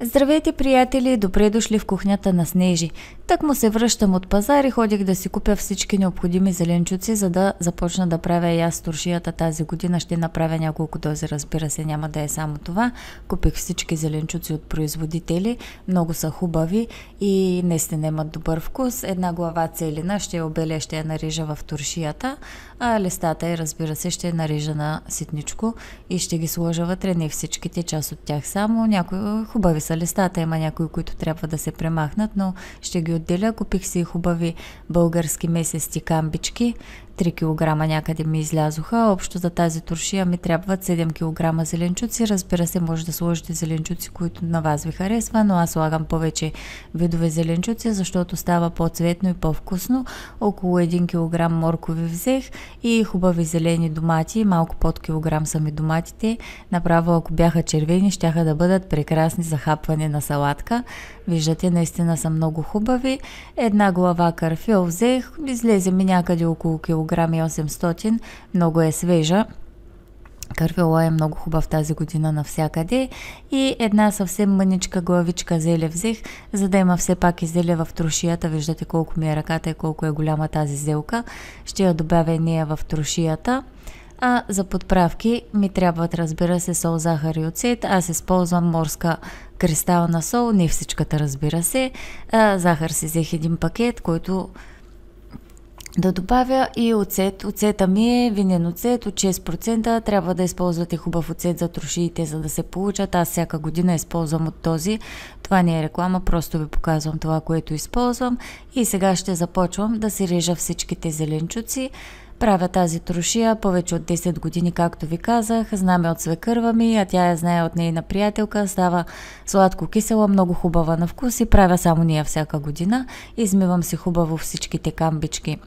Здравейте, приятели! Добре дошли в кухнята на Снежи. Так му се връщам от пазар и ходих да си купя всички необходими зеленчуци, за да започна да правя и аз туршията тази година. Ще направя няколко дози, разбира се, няма да е само това. Купих всички зеленчуци от производители, много са хубави и наистина имат добър вкус. Една глава целина ще я обеля, ще я нарежа в туршията, а листата и, разбира се, ще я нарежа на ситничко и ще ги сложа вътре, не всичките, част от тях само. Някои хубави са листата, има някои, които трябва да се премахнат, но ще ги отделя. Купих си хубави български месести камбички, 3 кг някъде ми излязоха. Общо за тази туршия ми трябват 7 кг зеленчуци. Разбира се, може да сложите зеленчуци, които на вас ви харесва, но аз слагам повече видове зеленчуци, защото става по-цветно и по-вкусно. Около 1 кг моркови взех и хубави зелени домати. Малко под килограм са ми доматите. Направо, ако бяха червени, щяха да бъдат прекрасни за хапване на салатка. Виждате, наистина са много хубави. Една глава карфиол взех. Излезе ми някъде около килограм и 800. Много е свежа. Карфиола е много хубав тази година навсякъде. И една съвсем мъничка главичка зеле взех, за да има все пак и зеле в туршията. Виждате колко ми е ръката и колко е голяма тази зелка. Ще я добавя и нея в туршията. А за подправки ми трябват, разбира се, сол, захар и оцет. Аз използвам морска кристална сол, не всичката, разбира се. Захар си взех един пакет, който да добавя, и оцет. Оцета ми е винен оцет от 6%. Трябва да използвате хубав оцет за туршиите, за да се получат. Аз всяка година използвам от този. Това не е реклама, просто ви показвам това, което използвам. И сега ще започвам да си режа всичките зеленчуци. Правя тази туршия повече от 10 години, както ви казах. Знаме от свекърва ми, а тя я знае от нейна приятелка. Става сладко-кисела, много хубава на вкус и правя само нея всяка година. Измивам си хубаво всичките камбички.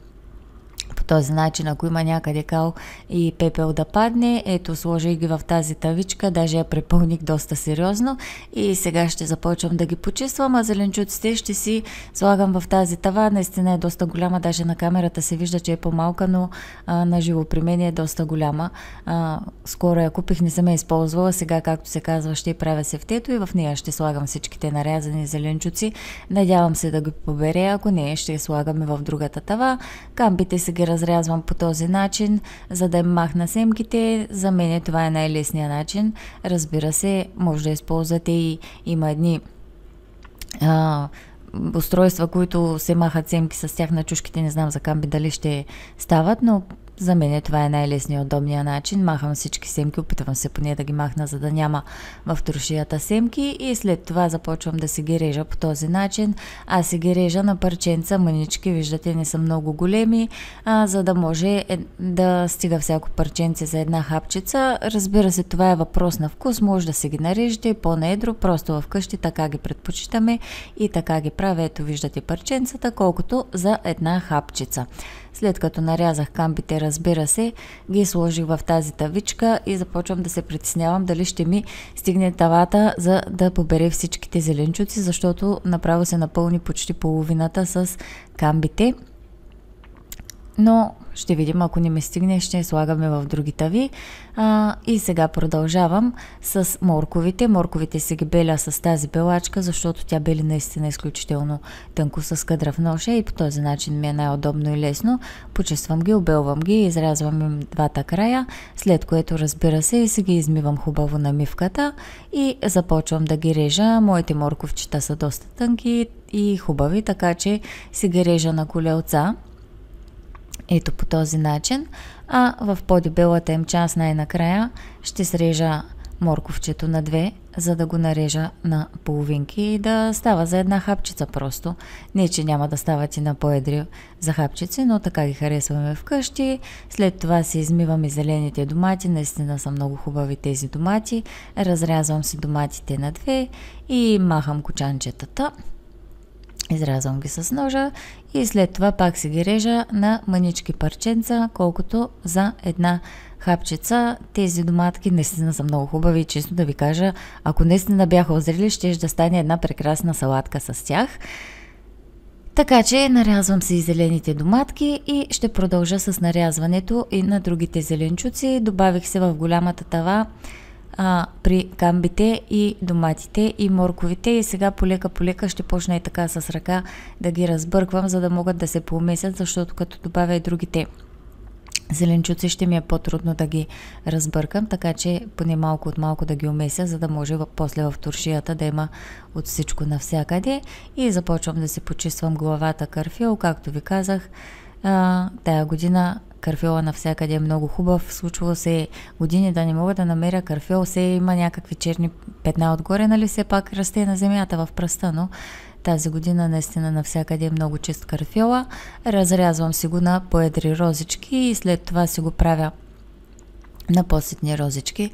По този начин, ако има някъде кал и пепел да падне, ето, сложих ги в тази тавичка, даже я препълних доста сериозно и сега ще започвам да ги почиствам, а зеленчуците ще си слагам в тази тава. Наистина е доста голяма, даже на камерата се вижда, че е по-малка, но на живо при мен е доста голяма. Скоро я купих, не съм я използвала, сега, както се казва, ще правя сефтето и в нея ще слагам всичките нарязани зеленчуци. Надявам се да ги побере, ако не, ще слагаме в другата тава. Камбите се ги разрязвам по този начин, за да им махна семките. За мен това е най-лесният начин. Разбира се, може да използвате и има едни устройства, които се махат семки с тях на чушките. Не знам за камби дали ще стават, но за мен това е най-лесният, удобният начин. Махам всички семки, опитвам се поне да ги махна, за да няма в туршията семки, и след това започвам да си ги режа по този начин. Аз си ги режа на парченца, мънички, виждате, не са много големи, за да може да стига всяко парченце за една хапчица. Разбира се, това е въпрос на вкус, може да си ги нарежете по-наедро, просто вкъщи така ги предпочитаме и така ги правя. Ето, виждате парченцата, колкото за една хапчица. След като нарязах камбите, разбира се, ги сложих в тази тавичка и започвам да се притеснявам дали ще ми стигне тавата, за да побере всичките зеленчуци, защото направо се напълни почти половината с камбите. Но ще видим, ако не ми стигне, ще слагаме в други тави. И сега продължавам с морковите. Морковите си ги беля с тази белачка, защото тя бели наистина изключително тънко с къдрав ноша и по този начин ми е най-удобно и лесно. Почиствам ги, обелвам ги, изрязвам им двата края, след което, разбира се, си ги измивам хубаво на мивката и започвам да ги режа. Моите морковчета са доста тънки и хубави, така че си ги режа на колелца. Ето по този начин, а в по-дебелата им част най-накрая ще срежа морковчето на две, за да го нарежа на половинки и да става за една хапчица просто. Не, че няма да стават и на по-едри за хапчици, но така ги харесваме вкъщи. След това си измивам и зелените домати, наистина са много хубави тези домати. Разрязвам си доматите на две и махам кочанчетата. Изрязвам ги с ножа и след това пак си ги режа на мънички парченца, колкото за една хапчица. Тези доматки наистина са много хубави и, честно да ви кажа, ако наистина бяха озрели, ще да стане една прекрасна салатка с тях. Така че нарязвам си и зелените доматки и ще продължа с нарязването и на другите зеленчуци. Добавих се в голямата тава при камбите и доматите и морковите и сега полека ще почна и така с ръка да ги разбърквам, за да могат да се поумесят, защото като добавя и другите зеленчуци ще ми е по-трудно да ги разбъркам, така че поне малко от малко да ги умеся, за да може после в туршията да има от всичко навсякъде. И започвам да си почиствам главата карфиол, както ви казах. Тая година карфиола навсякъде е много хубав. Случвало се години да не мога да намеря карфиол, се има някакви черни петна отгоре, нали все пак расте на земята в пръста, но тази година наистина навсякъде е много чист карфиола. Разрязвам си го на по-едри розички и след това си го правя на по-ситни розички.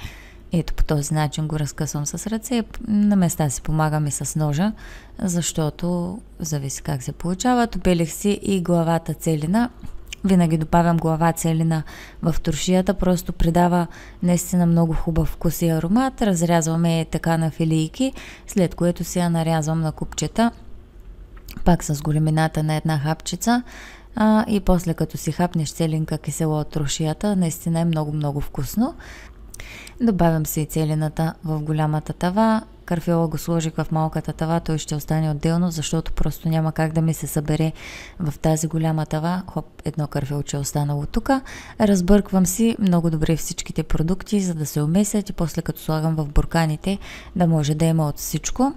Ето по този начин го разкъсвам с ръце. На места си помагам и с ножа, защото зависи как се получава. Топелих си и главата целина. Винаги добавям глава целина в туршията, просто придава наистина много хубав вкус и аромат. Разрязваме така на филийки, след което си я нарязвам на купчета, пак с големината на една хапчица. И после като си хапнеш целинка кисело от туршията, наистина е много вкусно. Добавям си и целината в голямата тава. Карфиола го сложих в малката тава, той ще остане отделно, защото просто няма как да ми се събере в тази голяма тава. Хоп, едно карфиолче е останало тук. Разбърквам си много добре всичките продукти, за да се умесят и после като слагам в бурканите, да може да има от всичко.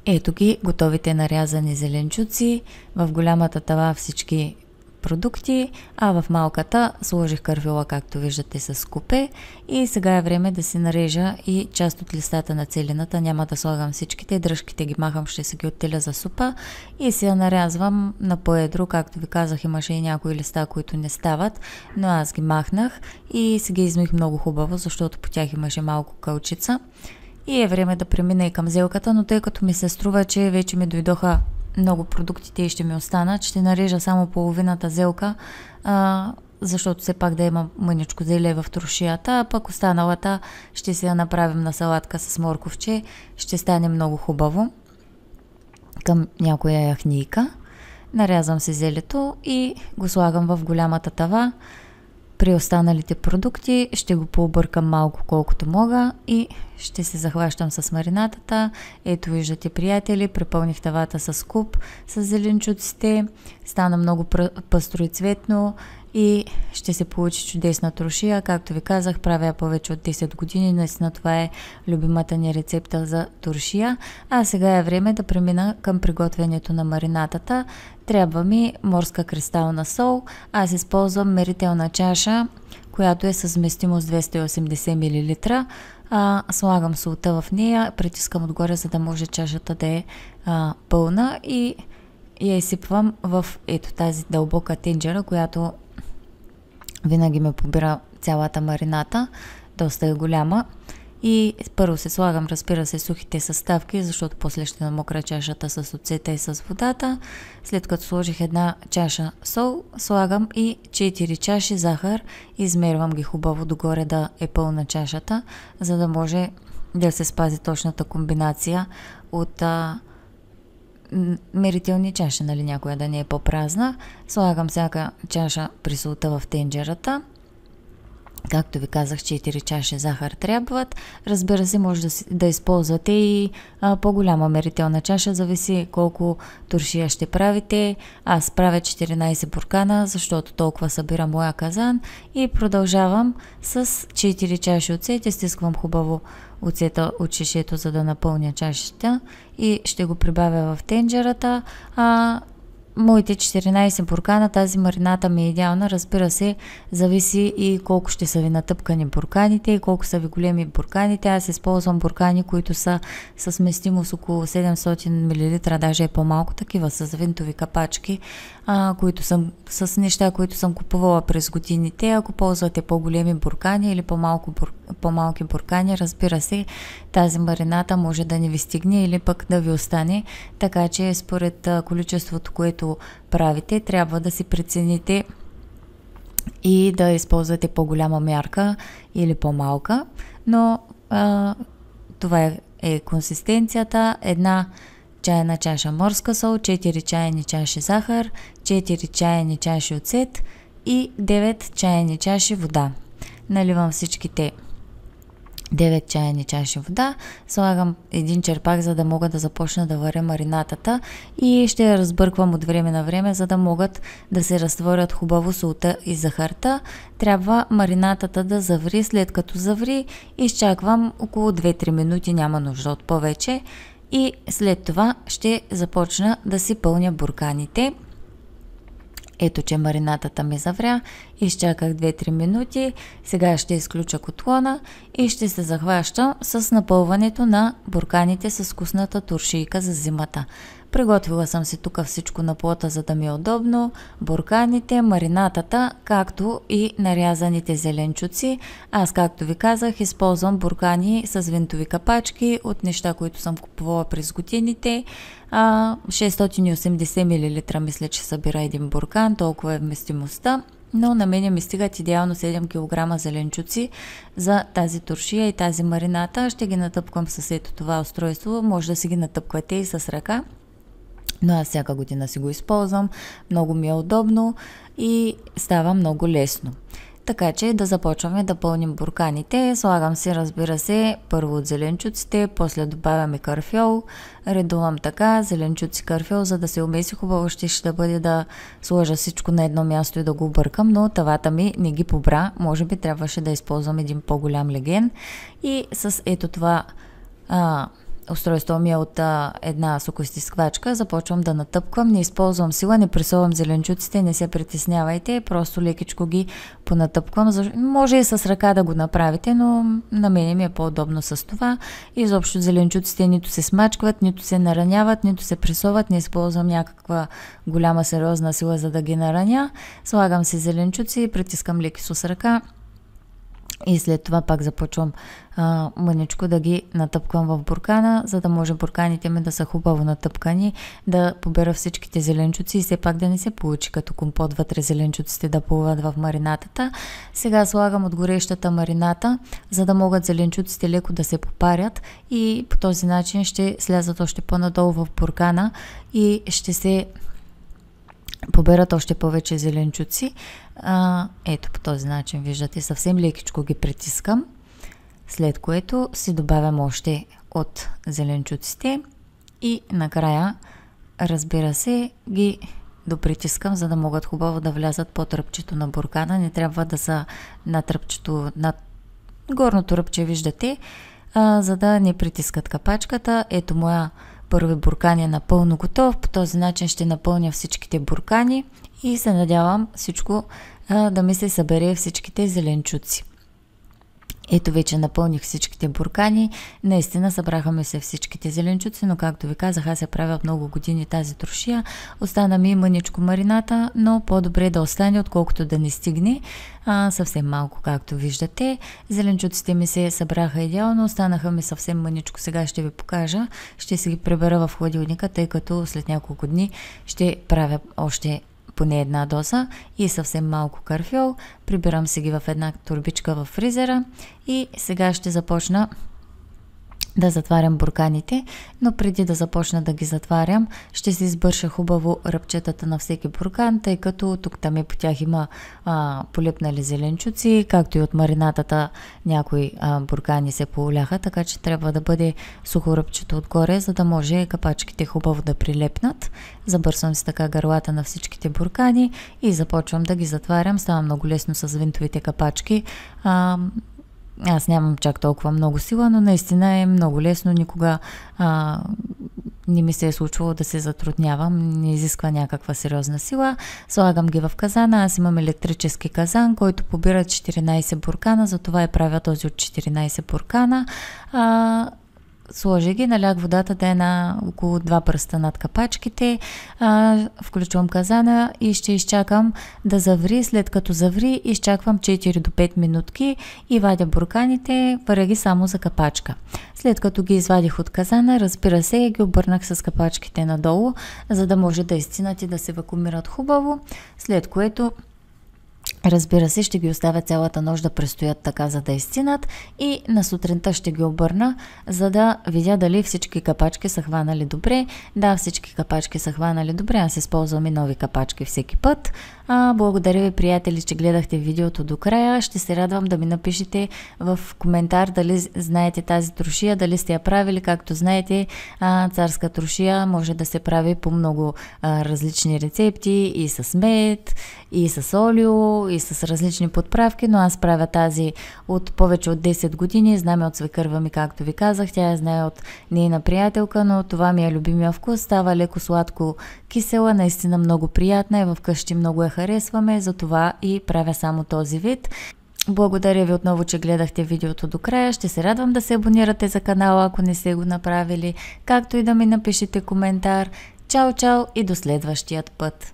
Ето ги готовите нарязани зеленчуци. В голямата тава всички продукти, а в малката сложих карфиола, както виждате, с купе. И сега е време да си нарежа и част от листата на целината. Няма да слагам всичките, дръжките ги махам, ще се ги оттеля за супа и си я нарязвам на по-едро. Както ви казах, имаше и някои листа, които не стават, но аз ги махнах и си ги измих много хубаво, защото по тях имаше малко кълчица. И е време да премина и към зелката, но тъй като ми се струва, че вече ми дойдоха много продуктите и ще ми останат, ще нарежа само половината зелка, защото все пак да има мъничко зеле в туршията, а пък останалата ще си я направим на салатка с морковче, ще стане много хубаво към някоя яхнийка. Нарязвам си зелето и го слагам в голямата тава. При останалите продукти ще го пообъркам малко колкото мога и ще се захващам с маринатата. Ето виждате, приятели, препълних тавата с куп, с зеленчуците. Стана много пъстро и цветно и ще се получи чудесна туршия. Както ви казах, правя я повече от 10 години. Наистина това е любимата ни рецепта за туршия. А сега е време да премина към приготвянето на маринатата. Трябва ми морска кристална сол. Аз използвам мерителна чаша, която е с вместимост 280 мл. Слагам солта в нея, притискам отгоре, за да може чашата да е пълна и я изсипвам в ето тази дълбока тенджера, която винаги ме побира цялата марината, доста е голяма. И първо се слагам, разбира се, сухите съставки, защото после ще намокра чашата с оцета и с водата. След като сложих една чаша сол, слагам и 4 чаши захар. Измервам ги хубаво догоре да е пълна чашата, за да може да се спази точната комбинация от мерителни чаши, нали, някоя да не е по-празна. Слагам всяка чаша при солта в тенджерата. Както ви казах, 4 чаши захар трябват. Разбира се, може да използвате и по-голяма мерителна чаша, зависи колко туршия ще правите. Аз правя 14 буркана, защото толкова събира моя казан и продължавам с 4 чаши оцет. Изтисквам хубаво оцета от шишето, за да напълня чашата и ще го прибавя в тенджерата. Моите 14 буркана, тази марината ми е идеална, разбира се, зависи и колко ще са ви натъпкани бурканите и колко са ви големи бурканите. Аз използвам буркани, които са с вместимост около 700 мл, даже е по-малко, такива с винтови капачки, които съм с неща, които съм купувала през годините. Ако ползвате по-големи буркани или по-малки буркани, разбира се, тази марината може да не ви стигне или пък да ви остане, така че според количеството, което правите, трябва да си прецените и да използвате по-голяма мярка или по-малка, но това е консистенцията. Една чайна чаша морска сол, 4 чайни чаши захар, 4 чайни чаши оцет и 9 чайни чаши вода. наливам всичките 9 чайни чаши вода, слагам един черпак, за да мога да започна да варя маринатата и ще я разбърквам от време на време, за да могат да се разтворят хубаво солта и захарта. Трябва маринатата да заври, след като заври изчаквам около 2-3 минути, няма нужда от повече и след това ще започна да си пълня бурканите. Ето, че маринатата ми завря, изчаках 2-3 минути, сега ще изключа котлона и ще се захващам с напълването на бурканите с вкусната туршийка за зимата. Приготвила съм си тук всичко на плота, за да ми е удобно, бурканите, маринатата, както и нарязаните зеленчуци. Аз, както ви казах, използвам буркани с винтови капачки от неща, които съм купувала през годините. 680 мл мисля, че събира един буркан, толкова е вместимостта. Но на мене ми стигат идеално 7 кг зеленчуци за тази туршия и тази марината. Ще ги натъпквам с ето това устройство, може да си ги натъпквате и с ръка. Но аз всяка година си го използвам, много ми е удобно и става много лесно. Така че да започваме да пълним бурканите. Слагам си, разбира се, първо от зеленчуците, после добавяме карфьол, редувам така, зеленчуци, карфьол, за да се умеси хубаво. Ще бъде да сложа всичко на едно място и да го объркам, но тавата ми не ги побра, може би трябваше да използвам един по-голям леген. И с ето това устройство ми е от една сокоизтисквачка, започвам да натъпквам, не използвам сила, не пресовам зеленчуците, не се притеснявайте, просто лекичко ги понатъпквам. Може и с ръка да го направите, но на мен ми е по-удобно с това. Изобщо зеленчуците нито се смачкват, нито се нараняват, нито се пресоват, не използвам някаква голяма сериозна сила, за да ги нараня. Слагам си зеленчуци, притискам леко с ръка. И след това пак започвам мъничко да ги натъпквам в буркана, за да може бурканите ми да са хубаво натъпкани, да побера всичките зеленчуци и все пак да не се получи като компот вътре зеленчуците да плуват в маринатата. Сега слагам от горещата марината, за да могат зеленчуците леко да се попарят и по този начин ще слязат още по-надолу в буркана и ще се поберат още повече зеленчуци. Ето по този начин, виждате, съвсем лекичко ги притискам, след което си добавям още от зеленчуците и накрая, разбира се, ги допритискам, за да могат хубаво да влязат по тръпчето на буркана. Не трябва да са на тръпчето, на горното ръбче, виждате, за да не притискат капачката. Ето моя първи буркан е напълно готов. По този начин ще напълня всичките буркани и се надявам всичко да ми се събере, всичките зеленчуци. Ето вече напълних всичките буркани. Наистина събраха ми се всичките зеленчуци, но както ви казах, аз я правя от много години тази туршия. Остана ми мъничко марината, но по-добре да остане, отколкото да не стигне. Съвсем малко, както виждате. Зеленчуците ми се събраха идеално, останаха ми съвсем мъничко. Сега ще ви покажа. Ще си ги прибера в хладилника, тъй като след няколко дни ще правя още поне една доза и съвсем малко карфьол. Прибирам си ги в една турбичка в фризера и сега ще започна да затварям бурканите, но преди да започна да ги затварям, ще си избърша хубаво ръбчетата на всеки буркан, тъй като тук-там по тях има полепнали зеленчуци, както и от маринатата някои буркани се поуляха, така че трябва да бъде сухо ръбчето отгоре, за да може капачките хубаво да прилепнат. Забърсвам си така гърлата на всичките буркани и започвам да ги затварям. Става много лесно с винтовите капачки. Аз нямам чак толкова много сила, но наистина е много лесно. Никога не ми се е случвало да се затруднявам. Не изисква някаква сериозна сила. Слагам ги в казана. Аз имам електрически казан, който побира 14 буркана, затова и правя този от 14 буркана. Сложи ги, налях водата да е на около 2 пръста над капачките, включвам казана и ще изчакам да заври. След като заври, изчаквам 4 до 5 минутки и вадя бурканите, варя ги само за капачка. След като ги извадих от казана, разбира се, ги обърнах с капачките надолу, за да може да изцинат и да се вакуумират хубаво, след което Разбира се, ще ги оставя цялата нощ да престоят така, за да изцинат, и на сутринта ще ги обърна, за да видя дали всички капачки са хванали добре. Да, всички капачки са хванали добре, аз използвам и нови капачки всеки път. Благодаря ви, приятели, че гледахте видеото до края. Ще се радвам да ми напишете в коментар дали знаете тази трошия, дали сте я правили. Както знаете, царска трошия може да се прави по много различни рецепти, и с мед, и с олио, и с различни подправки, но аз правя тази от повече от 10 години. Знаме от свекърва ми, както ви казах, тя я знае от нейна приятелка, но това ми е любимия вкус. Става леко сладко кисела, наистина много приятна и вкъщи много я харесваме, затова и правя само този вид. Благодаря ви отново, че гледахте видеото до края. Ще се радвам да се абонирате за канала, ако не сте го направили, както и да ми напишете коментар. Чао, чао и до следващият път!